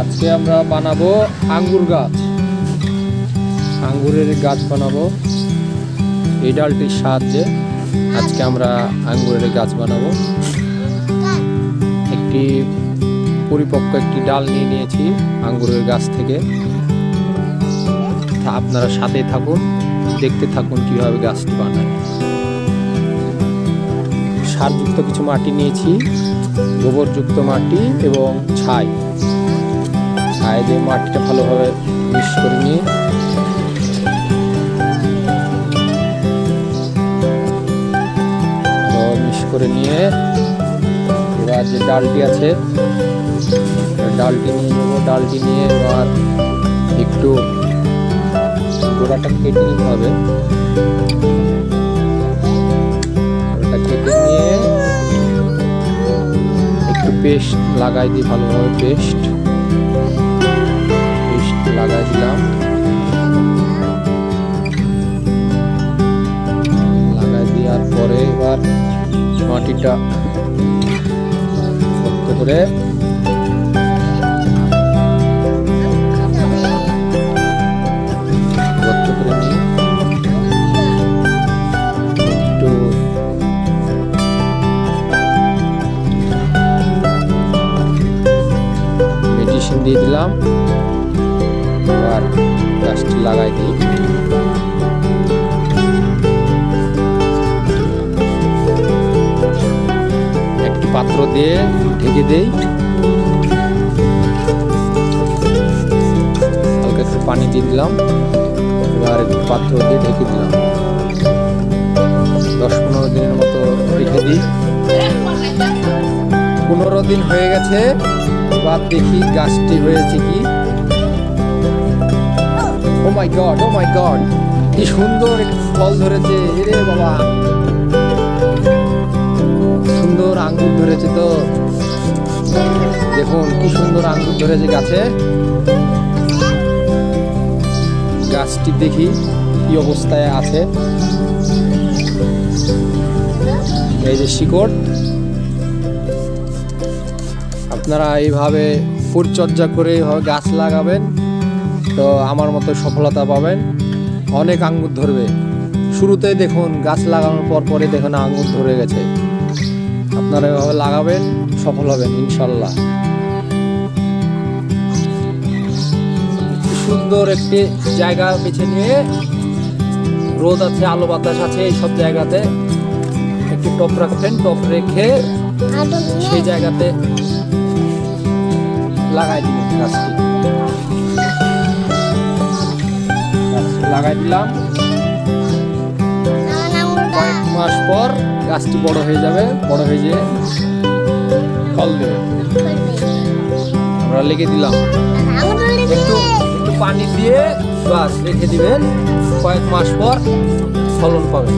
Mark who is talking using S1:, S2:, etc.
S1: আজকে আমরা বানাবো আঙ্গুর গাছ, আঙ্গুরের গাছ বানাবো এই ডালটির সাহায্যে। আজকে আমরা আঙ্গুরের গাছ বানাবো। একটি পরিপক্ক একটি ডাল নিয়ে নিয়েছি আঙ্গুরের গাছ থেকে। আপনারা সাথে থাকুন, দেখতে থাকুন কিভাবে গাছটি বানায়। সারযুক্ত কিছু মাটি নিয়েছি, গোবরযুক্ত মাটি এবং ছাই দিয়ে মাটিটা ভালোভাবে মিক্স করে নিয়ে এবার যে ডালটি আছে ডালটি নিয়ে নেবো। ডালটি নিয়ে এবার একটু গোড়াটা কেটে নিতে হবে। গোড়াটা কেটে নিয়ে একটু পেস্ট লাগাই দিই, ভালোভাবে পেস্ট লাগাই দিলাম। লাগাই দেওয়ার পরে এবার মাটিটা শক্ত করে নিয়ে একটু মেডিসিন দিয়ে দিলাম। আর গাছটি লাগাই দিই। একটি পাত্র দিয়ে ঢেকে দেই, হালকা একটু পানি দিয়ে দিলাম। এবার একটু পাত্র দিয়ে ঢেকে দিলাম। 10-15 দিনের মতো রেখে দিই। 15 দিন হয়ে গেছে। এবার দেখি গাছটি হয়েছে কি। ও মাই গড, কি সুন্দর একটু ফল ধরেছে রে বাবা, সুন্দর আঙ্গুর ধরেছে। তো দেখুন কি সুন্দর আঙ্গুর ধরেছে গাছে। গাছটি দেখি কি অবস্থায় আছে। এই যে শিকড়। আপনারা এইভাবে পরিচর্যা করে এইভাবে গাছ লাগাবেন তো আমার মতো সফলতা পাবেন। অনেক আঙ্গুর ধরবে। শুরুতেই দেখুন গাছ লাগানোর পরে দেখুন আঙ্গুর ধরে গেছে। আপনারা এভাবে লাগাবেন, সফল হবেন ইনশাল্লাহ। সুন্দর একটি জায়গা বেছে নিয়ে, রোদ আছে, আলো বাতাস আছে, এইসব জায়গাতে একটি টপ রাখবেন। টপ রেখে সেই জায়গাতে লাগাই দিবেন গাছটি। লাগাই দিলাম। কয়েক মাস পর গাছটি বড় হয়ে যাবে। বড় হয়ে যেয়ে ফল দেবে। আমরা লেগে দিলাম। একটু পানি দিয়ে বাস রেখে দিবেন। কয়েক মাস পর ফলন পাবেন।